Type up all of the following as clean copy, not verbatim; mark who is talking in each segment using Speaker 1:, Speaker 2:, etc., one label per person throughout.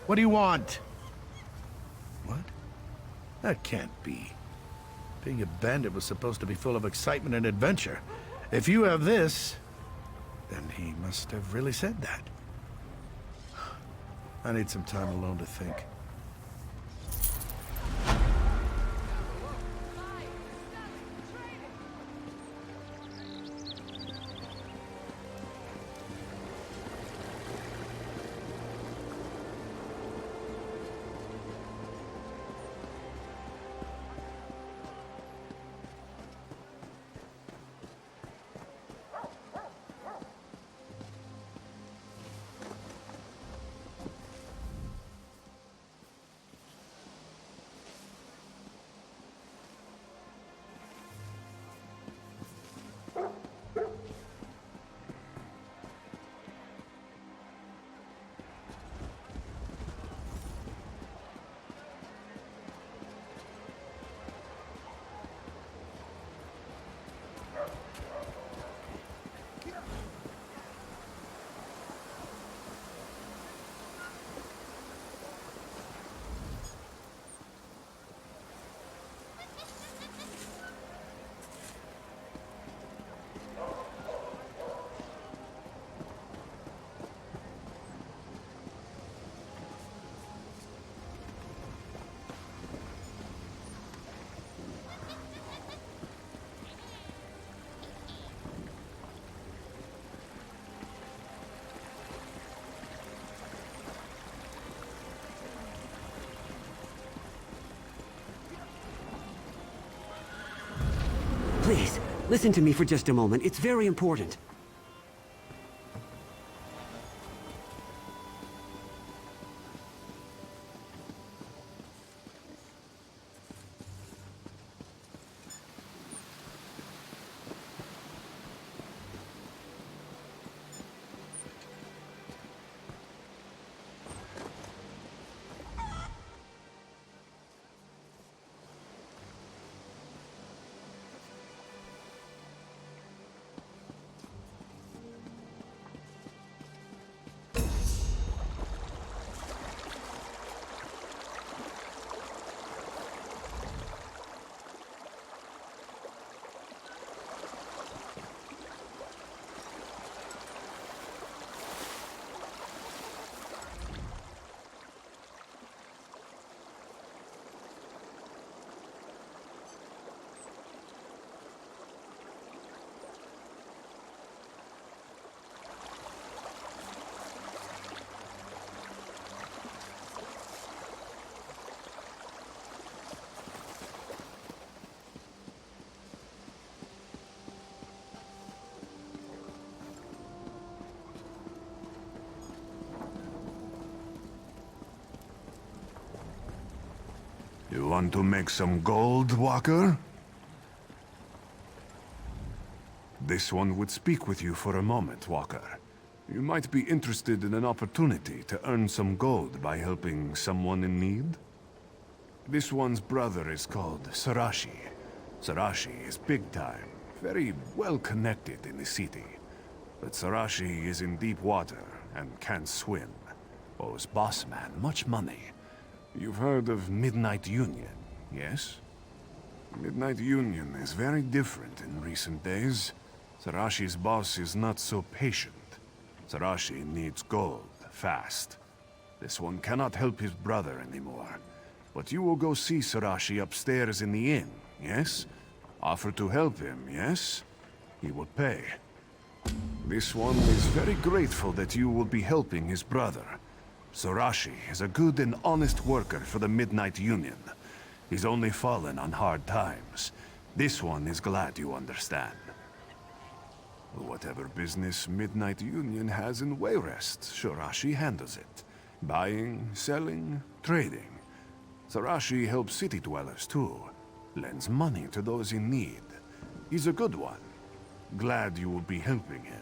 Speaker 1: What do you want? What? That can't be. Being a bandit was supposed to be full of excitement and adventure. If you have this, then he must have really said that. I need some time alone to think.
Speaker 2: Please, listen to me for just a moment. It's very important.
Speaker 3: You want to make some gold, Walker? This one would speak with you for a moment, Walker. You might be interested in an opportunity to earn some gold by helping someone in need. This one's brother is called Sarashi. Sarashi is big time, very well connected in the city. But Sarashi is in deep water and can't swim. Owes boss man much money. You've heard of Midnight Union, yes? Midnight Union is very different in recent days. Sarashi's boss is not so patient. Sarashi needs gold, fast. This one cannot help his brother anymore. But you will go see Sarashi upstairs in the inn, yes? Offer to help him, yes? He will pay. This one is very grateful that you will be helping his brother. Sarashi is a good and honest worker for the Midnight Union. He's only fallen on hard times. This one is glad you understand. Whatever business Midnight Union has in Wayrest, Sarashi handles it. Buying, selling, trading. Sarashi helps city dwellers too. Lends money to those in need. He's a good one. Glad you will be helping him.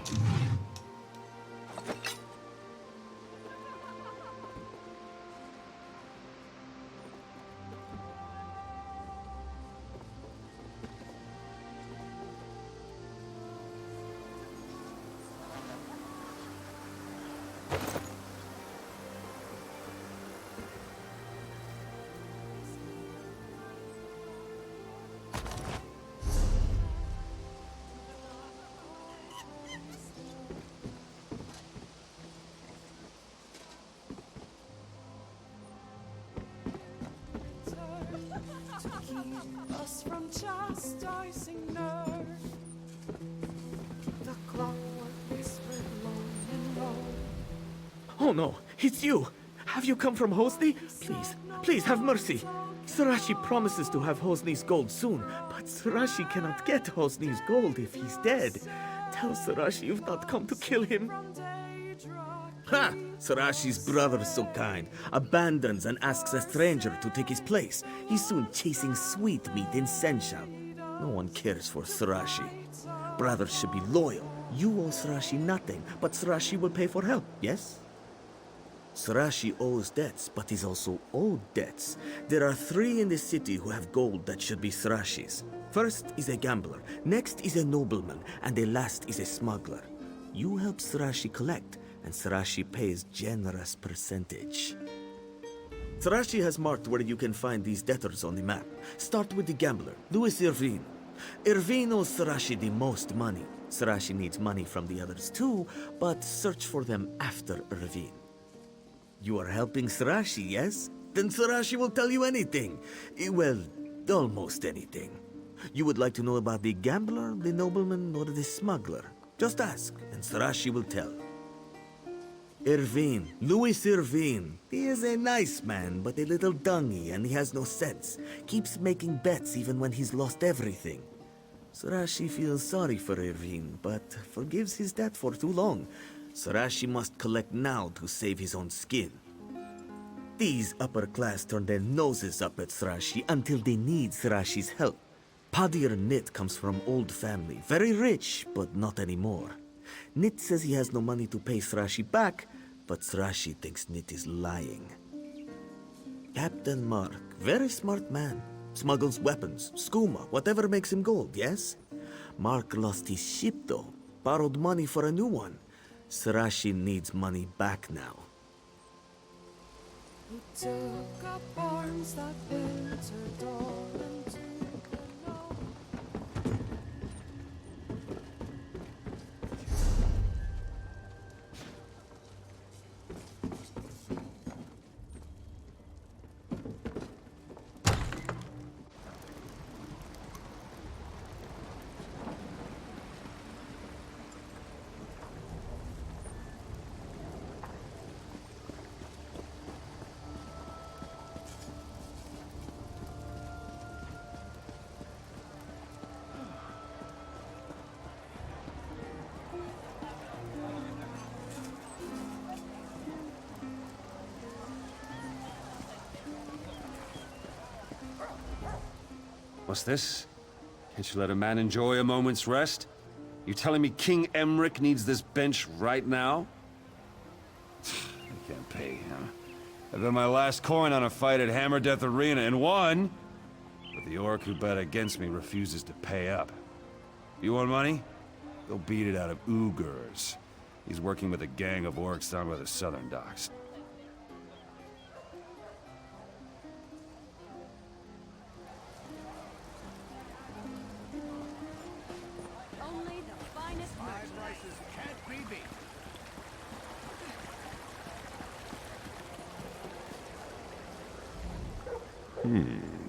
Speaker 4: To keep us from chastising nerve. The clockwork whispered long and low.
Speaker 5: Oh no, it's you! Have you come from Hosni? Please, please have mercy. Sarashi promises to have Hosni's gold soon, but Sarashi cannot get Hosni's gold if he's dead. Tell Sarashi you've not come to kill him. Ha! Sarashi's brother is so kind. Abandons and asks a stranger to take his place. He's soon chasing sweetmeat in Senshal. No one cares for Sarashi. Brothers should be loyal. You owe Sarashi nothing, but Sarashi will pay for help, yes? Sarashi owes debts, but he's also owed debts. There are 3 in the city who have gold that should be Sarashi's. First is a gambler, next is a nobleman, and the last is a smuggler. You help Sarashi collect, and Sarashi pays generous percentage. Sarashi has marked where you can find these debtors on the map. Start with the gambler, Louis Irvine. Irvine owes Sarashi the most money. Sarashi needs money from the others too, but search for them after Irvine. You are helping Sarashi, yes? Then Sarashi will tell you anything. Well, almost anything. You would like to know about the gambler, the nobleman, or the smuggler? Just ask, and Sarashi will tell. Irvine, Louis Irvine. He is a nice man, but a little dungy, and he has no sense. Keeps making bets even when he's lost everything. Sarashi feels sorry for Irvine, but forgives his debt for too long. Sarashi must collect now to save his own skin. These upper class turn their noses up at Sarashi until they need Sarashi's help. Padir Nit comes from old family, very rich, but not anymore. Nit says he has no money to pay Sarashi back, but Sarashi thinks Nit is lying. Captain Mark, very smart man. Smuggles weapons, skooma, whatever makes him gold, yes? Mark lost his ship though, borrowed money for a new one. Sarashi needs money back now.
Speaker 4: Who took up arms that winter dawn into the know?
Speaker 6: What's this? Can't you let a man enjoy a moment's rest? You telling me King Emmerich needs this bench right now? I can't pay him. I bet my last coin on a fight at Hammer Death Arena and won! But the orc who bet against me refuses to pay up. You want money? Go beat it out of Ugurs. He's working with a gang of orcs down by the southern docks.
Speaker 7: Only the finest
Speaker 1: Prices can't be beat.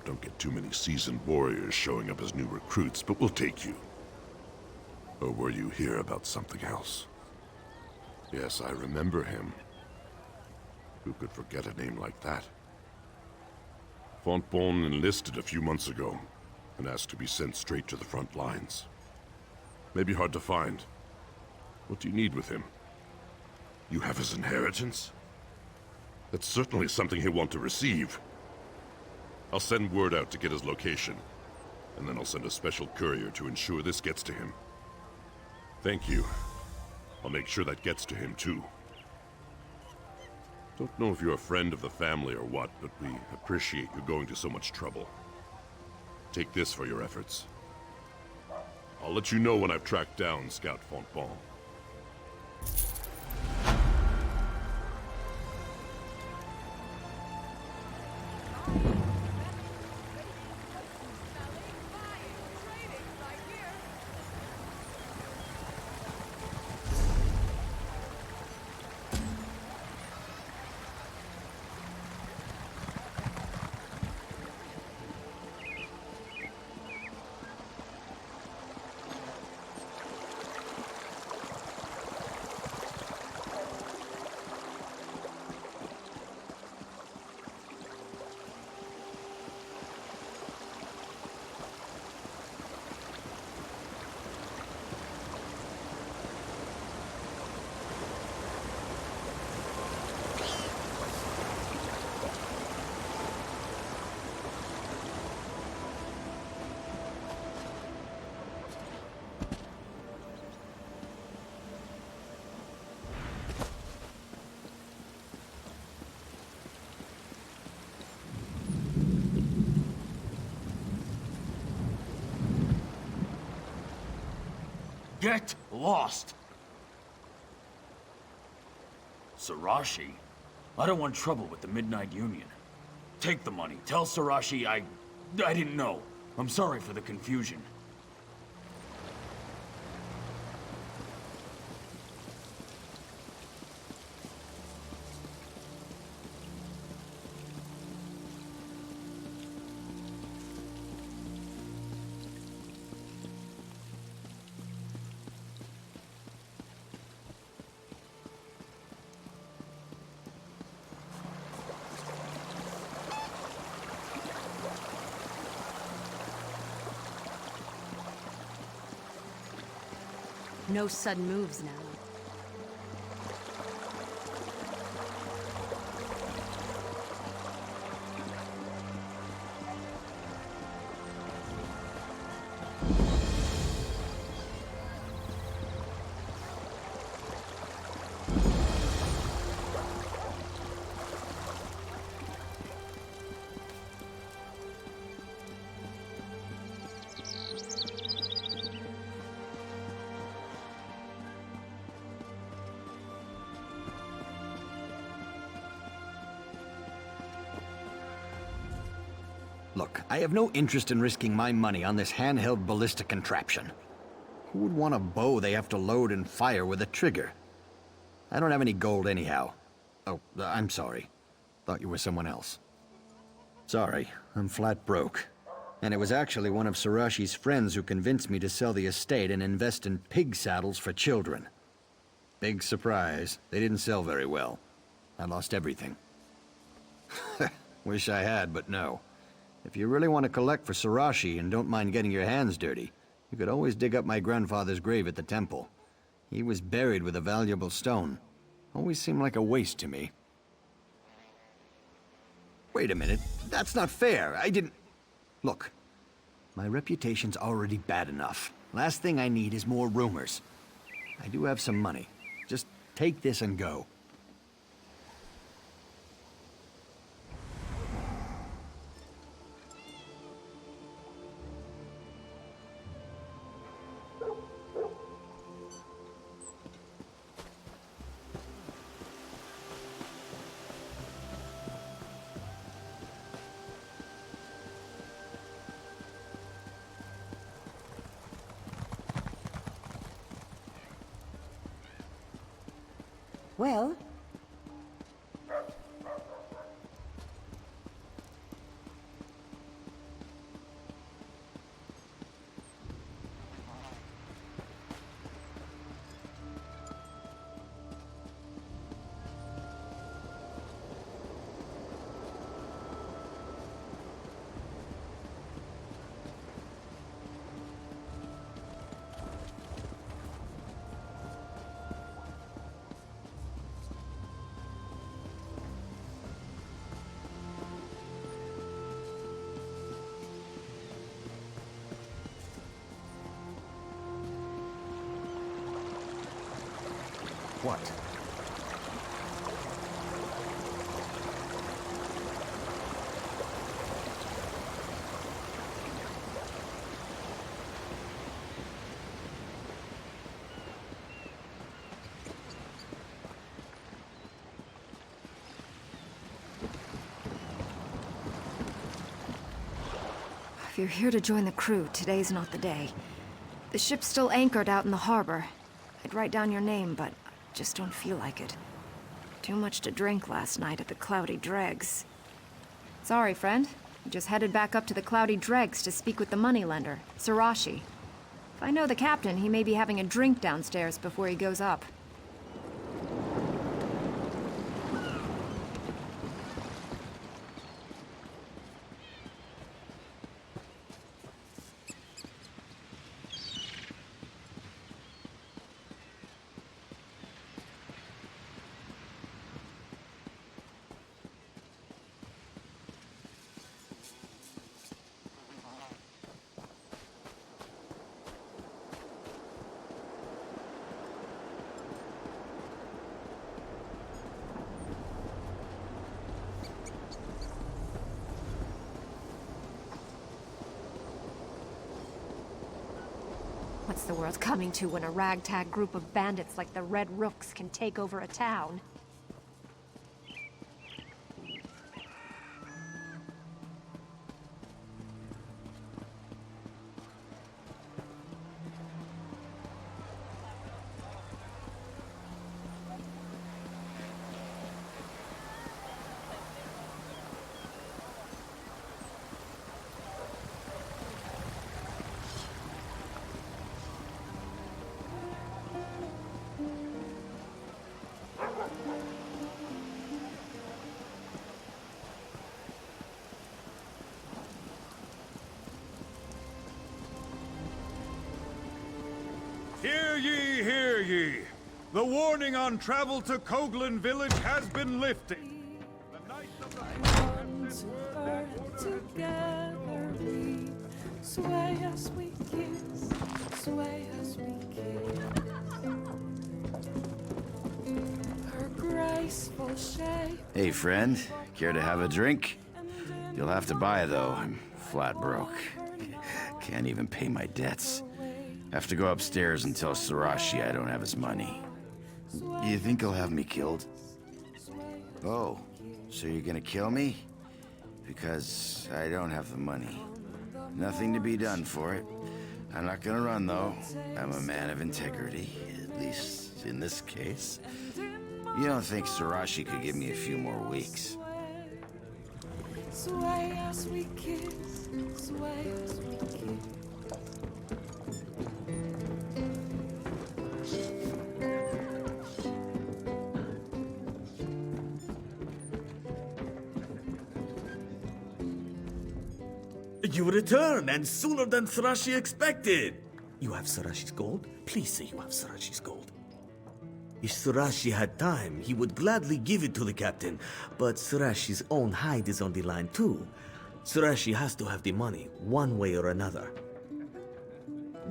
Speaker 8: Don't get too many seasoned warriors showing up as new recruits, but we'll take you. Or were you here about something else? Yes, I remember him. Who could forget a name like that? Fontbonne enlisted a few months ago, and asked to be sent straight to the front lines. Maybe hard to find. What do you need with him? You have his inheritance? That's certainly something he'll want to receive. I'll send word out to get his location, and then I'll send a special courier to ensure this gets to him. Thank you. I'll make sure that gets to him, too. Don't know if you're a friend of the family or what, but we appreciate you going to so much trouble. Take this for your efforts. I'll let you know when I've tracked down Scout Fontbon.
Speaker 9: Get lost! Sarashi? I don't want trouble with the Midnight Union. Take the money. Tell Sarashi I didn't know. I'm sorry for the confusion.
Speaker 7: No sudden moves now.
Speaker 10: Look, I have no interest in risking my money on this handheld ballistic contraption. Who would want a bow they have to load and fire with a trigger? I don't have any gold anyhow. Oh, I'm sorry. Thought you were someone else. Sorry, I'm flat broke. And it was actually one of Sarashi's friends who convinced me to sell the estate and invest in pig saddles for children. Big surprise, they didn't sell very well. I lost everything. Wish I had, but no. If you really want to collect for Sarashi and don't mind getting your hands dirty, you could always dig up my grandfather's grave at the temple. He was buried with a valuable stone. Always seemed like a waste to me. Wait a minute, that's not fair. I didn't... Look, my reputation's already bad enough. Last thing I need is more rumors. I do have some money. Just take this and go.
Speaker 11: Well,
Speaker 10: What?
Speaker 11: If you're here to join the crew, today's not the day. The ship's still anchored out in the harbor. I'd write down your name, but I just don't feel like it. Too much to drink last night at the Cloudy Dregs. Sorry, friend. We just headed back up to the Cloudy Dregs to speak with the moneylender, Sarashi. If I know the captain, he may be having a drink downstairs before he goes up.
Speaker 7: What's the world coming to when a ragtag group of bandits like the Red Rooks can take over a town?
Speaker 12: Hear ye, hear ye! The warning on travel to Coghlan village has been lifted. The Knights of the
Speaker 4: Come to earth together we sway as we kiss, sway as we kiss. Her graceful shape.
Speaker 10: Hey, friend. Care to have a drink? You'll have to buy, though. I'm flat broke. Can't even pay my debts. Have to go upstairs and tell Sarashi I don't have his money. You think he'll have me killed? Oh, so you're gonna kill me? Because I don't have the money. Nothing to be done for it. I'm not gonna run, though. I'm a man of integrity, at least in this case. You don't think Sarashi could give me a few more weeks?
Speaker 4: Sway as we kiss, sway as we kiss.
Speaker 5: You return, and sooner than Sarashi expected. You have Sarashi's gold? Please say you have Sarashi's gold. If Sarashi had time, he would gladly give it to the captain, but Sarashi's own hide is on the line too. Sarashi has to have the money, one way or another.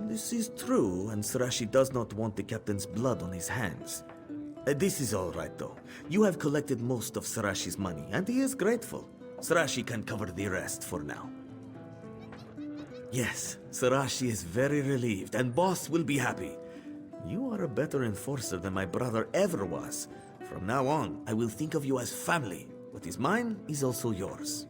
Speaker 5: This is true, and Sarashi does not want the captain's blood on his hands. This is all right, though. You have collected most of Sarashi's money, and he is grateful. Sarashi can cover the rest for now. Yes, Sarashi is very relieved, and Boss will be happy. You are a better enforcer than my brother ever was. From now on, I will think of you as family. What is mine is also yours.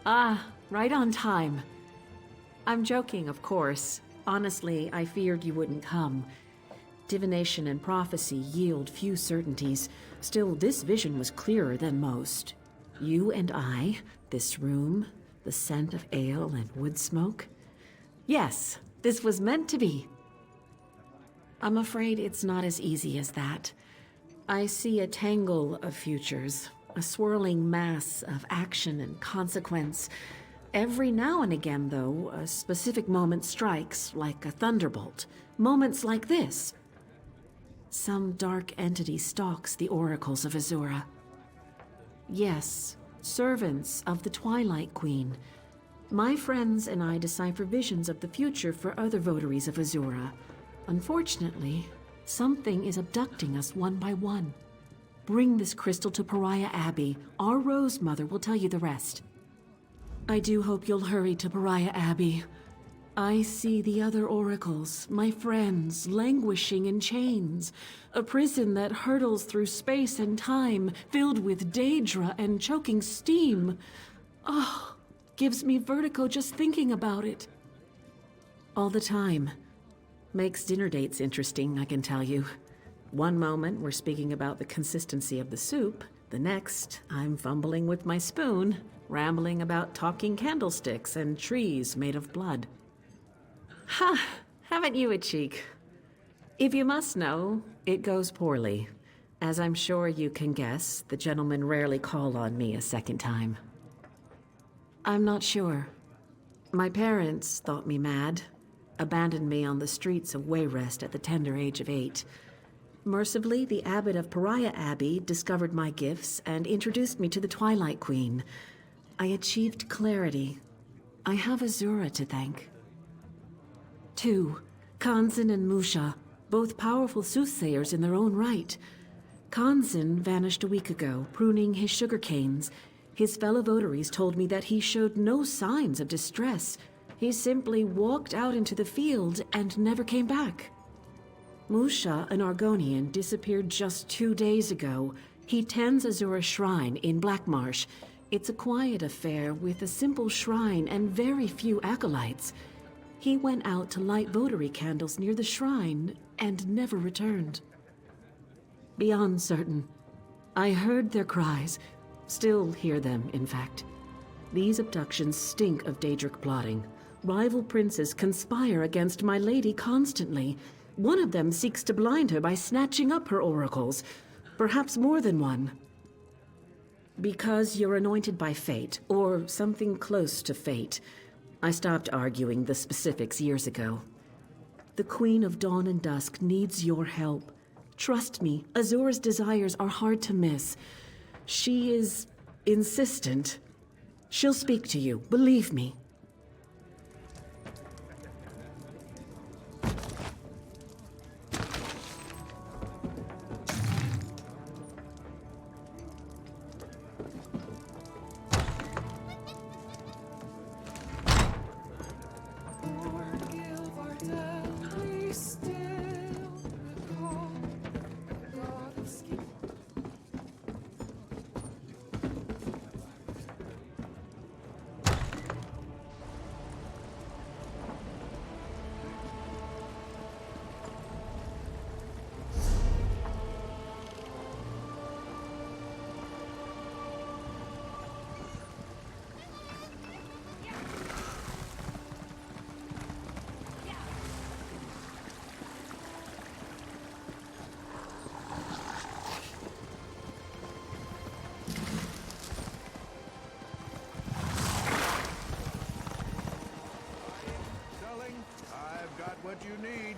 Speaker 13: Ah, right on time. I'm joking, of course. Honestly, I feared you wouldn't come. Divination and prophecy yield few certainties. Still, this vision was clearer than most. You and I, this room, the scent of ale and wood smoke. Yes, this was meant to be. I'm afraid it's not as easy as that. I see a tangle of futures, a swirling mass of action and consequence. Every now and again, though, a specific moment strikes like a thunderbolt. Moments like this. Some dark entity stalks the oracles of Azura. Yes, servants of the Twilight Queen. My friends and I decipher visions of the future for other votaries of Azura. Unfortunately, something is abducting us one by one. Bring this crystal to Pariah Abbey. Our Rose Mother will tell you the rest. I do hope you'll hurry to Pariah Abbey. I see the other oracles, my friends, languishing in chains. A prison that hurtles through space and time, filled with daedra and choking steam. Oh, gives me vertigo just thinking about it. All the time. Makes dinner dates interesting, I can tell you. One moment, we're speaking about the consistency of the soup. The next, I'm fumbling with my spoon, rambling about talking candlesticks and trees made of blood. Ha! Haven't you a cheek? If you must know, it goes poorly. As I'm sure you can guess, the gentlemen rarely call on me a second time. I'm not sure. My parents thought me mad, abandoned me on the streets of Wayrest at the tender age of 8. Mercifully, the abbot of Pariah Abbey discovered my gifts and introduced me to the Twilight Queen. I achieved clarity. I have Azura to thank. 2. Kanzan and Musha, both powerful soothsayers in their own right. Kanzan vanished a week ago, pruning his sugar canes. His fellow votaries told me that he showed no signs of distress. He simply walked out into the field and never came back. Musha, an Argonian, disappeared just 2 days ago. He tends Azura's shrine in Blackmarsh. It's a quiet affair with a simple shrine and very few acolytes. He went out to light votary candles near the shrine and never returned. Beyond certain. I heard their cries. Still hear them, in fact. These abductions stink of deadric plotting. Rival princes conspire against my lady constantly. One of them seeks to blind her by snatching up her oracles. Perhaps more than one. Because you're anointed by fate, or something close to fate, I stopped arguing the specifics years ago. The Queen of Dawn and Dusk needs your help. Trust me, Azura's desires are hard to miss. She is insistent. She'll speak to you, believe me.
Speaker 4: Forgive our dead, we still recall the goddess.
Speaker 1: I've got what you need.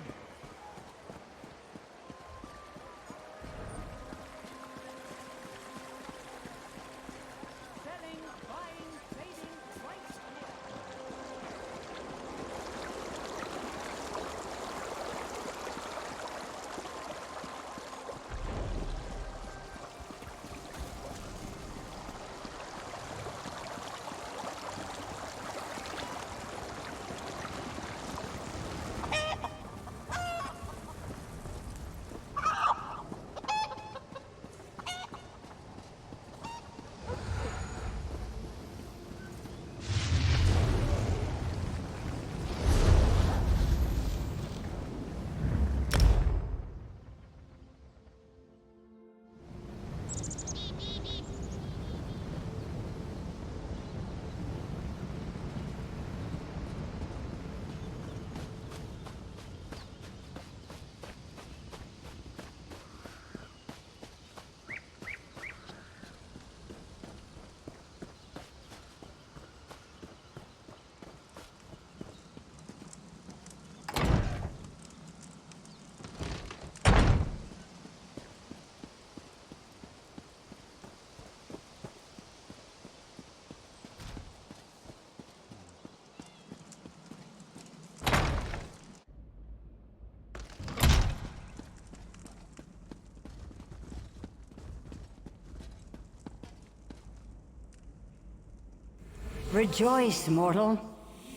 Speaker 4: Selling, buying, trading, right here.
Speaker 14: Rejoice, mortal.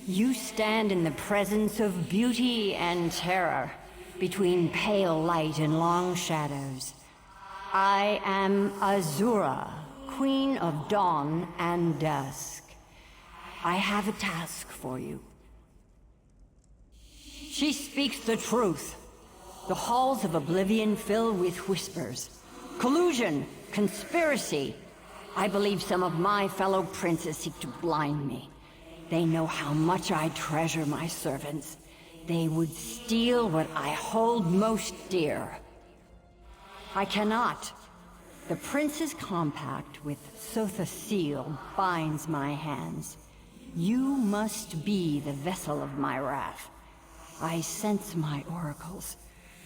Speaker 14: You stand in the presence of beauty and terror, between pale light and long shadows. I am Azura, Queen of Dawn and Dusk. I have a task for you. She speaks the truth. The halls of Oblivion fill with whispers. Collusion, conspiracy. I believe some of my fellow princes seek to blind me. They know how much I treasure my servants. They would steal what I hold most dear. I cannot. The prince's compact with Sotha Seal binds my hands. You must be the vessel of my wrath. I sense my oracles,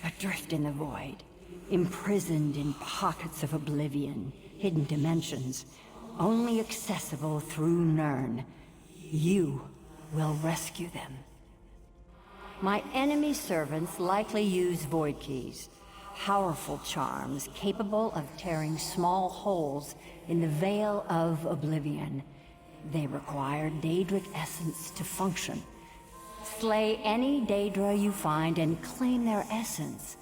Speaker 14: adrift in the void, imprisoned in pockets of oblivion, hidden dimensions, only accessible through Nirn. You will rescue them. My enemy servants likely use void keys, powerful charms capable of tearing small holes in the veil of oblivion. They require deadric essence to function. Slay any Daedra you find and claim their essence.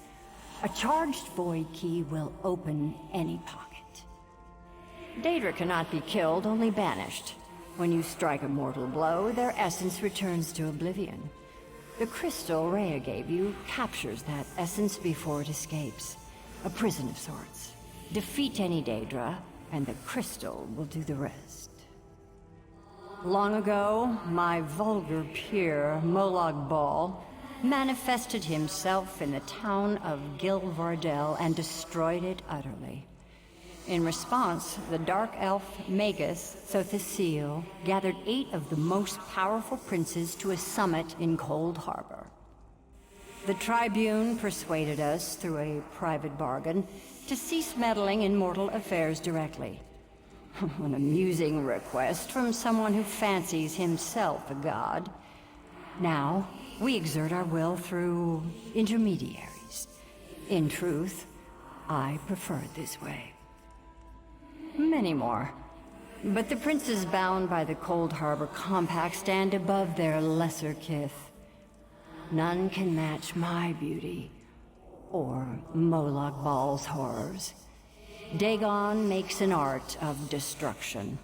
Speaker 14: A charged void key will open any pocket. Daedra cannot be killed, only banished. When you strike a mortal blow, their essence returns to oblivion. The crystal Rhea gave you captures that essence before it escapes. A prison of sorts. Defeat any Daedra, and the crystal will do the rest. Long ago, my vulgar peer, Molag Bal, manifested himself in the town of Gilvardel and destroyed it utterly. In response, the Dark Elf Magus Sotha gathered 8 of the most powerful princes to a summit in Cold Harbor. The Tribune persuaded us, through a private bargain, to cease meddling in mortal affairs directly. An amusing request from someone who fancies himself a god. Now, we exert our will through intermediaries. In truth, I prefer it this way. Many more. But the princes bound by the Cold Harbor Compact stand above their lesser kith. None can match my beauty, or Molag Bal's horrors. Dagon makes an art of destruction.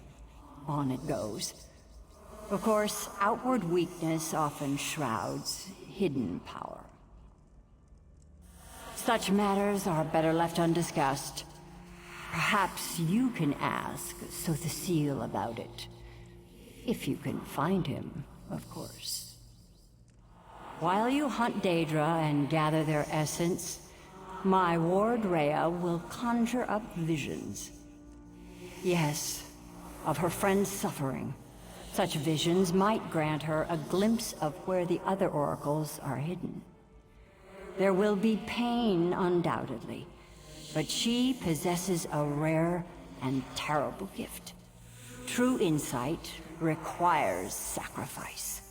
Speaker 14: On it goes. Of course, outward weakness often shrouds hidden power. Such matters are better left undiscussed. Perhaps you can ask Sotha about it. If you can find him, of course. While you hunt Daedra and gather their essence, my ward Rhea will conjure up visions. Yes, of her friend's suffering. Such visions might grant her a glimpse of where the other oracles are hidden. There will be pain, undoubtedly, but she possesses a rare and terrible gift. True insight requires sacrifice.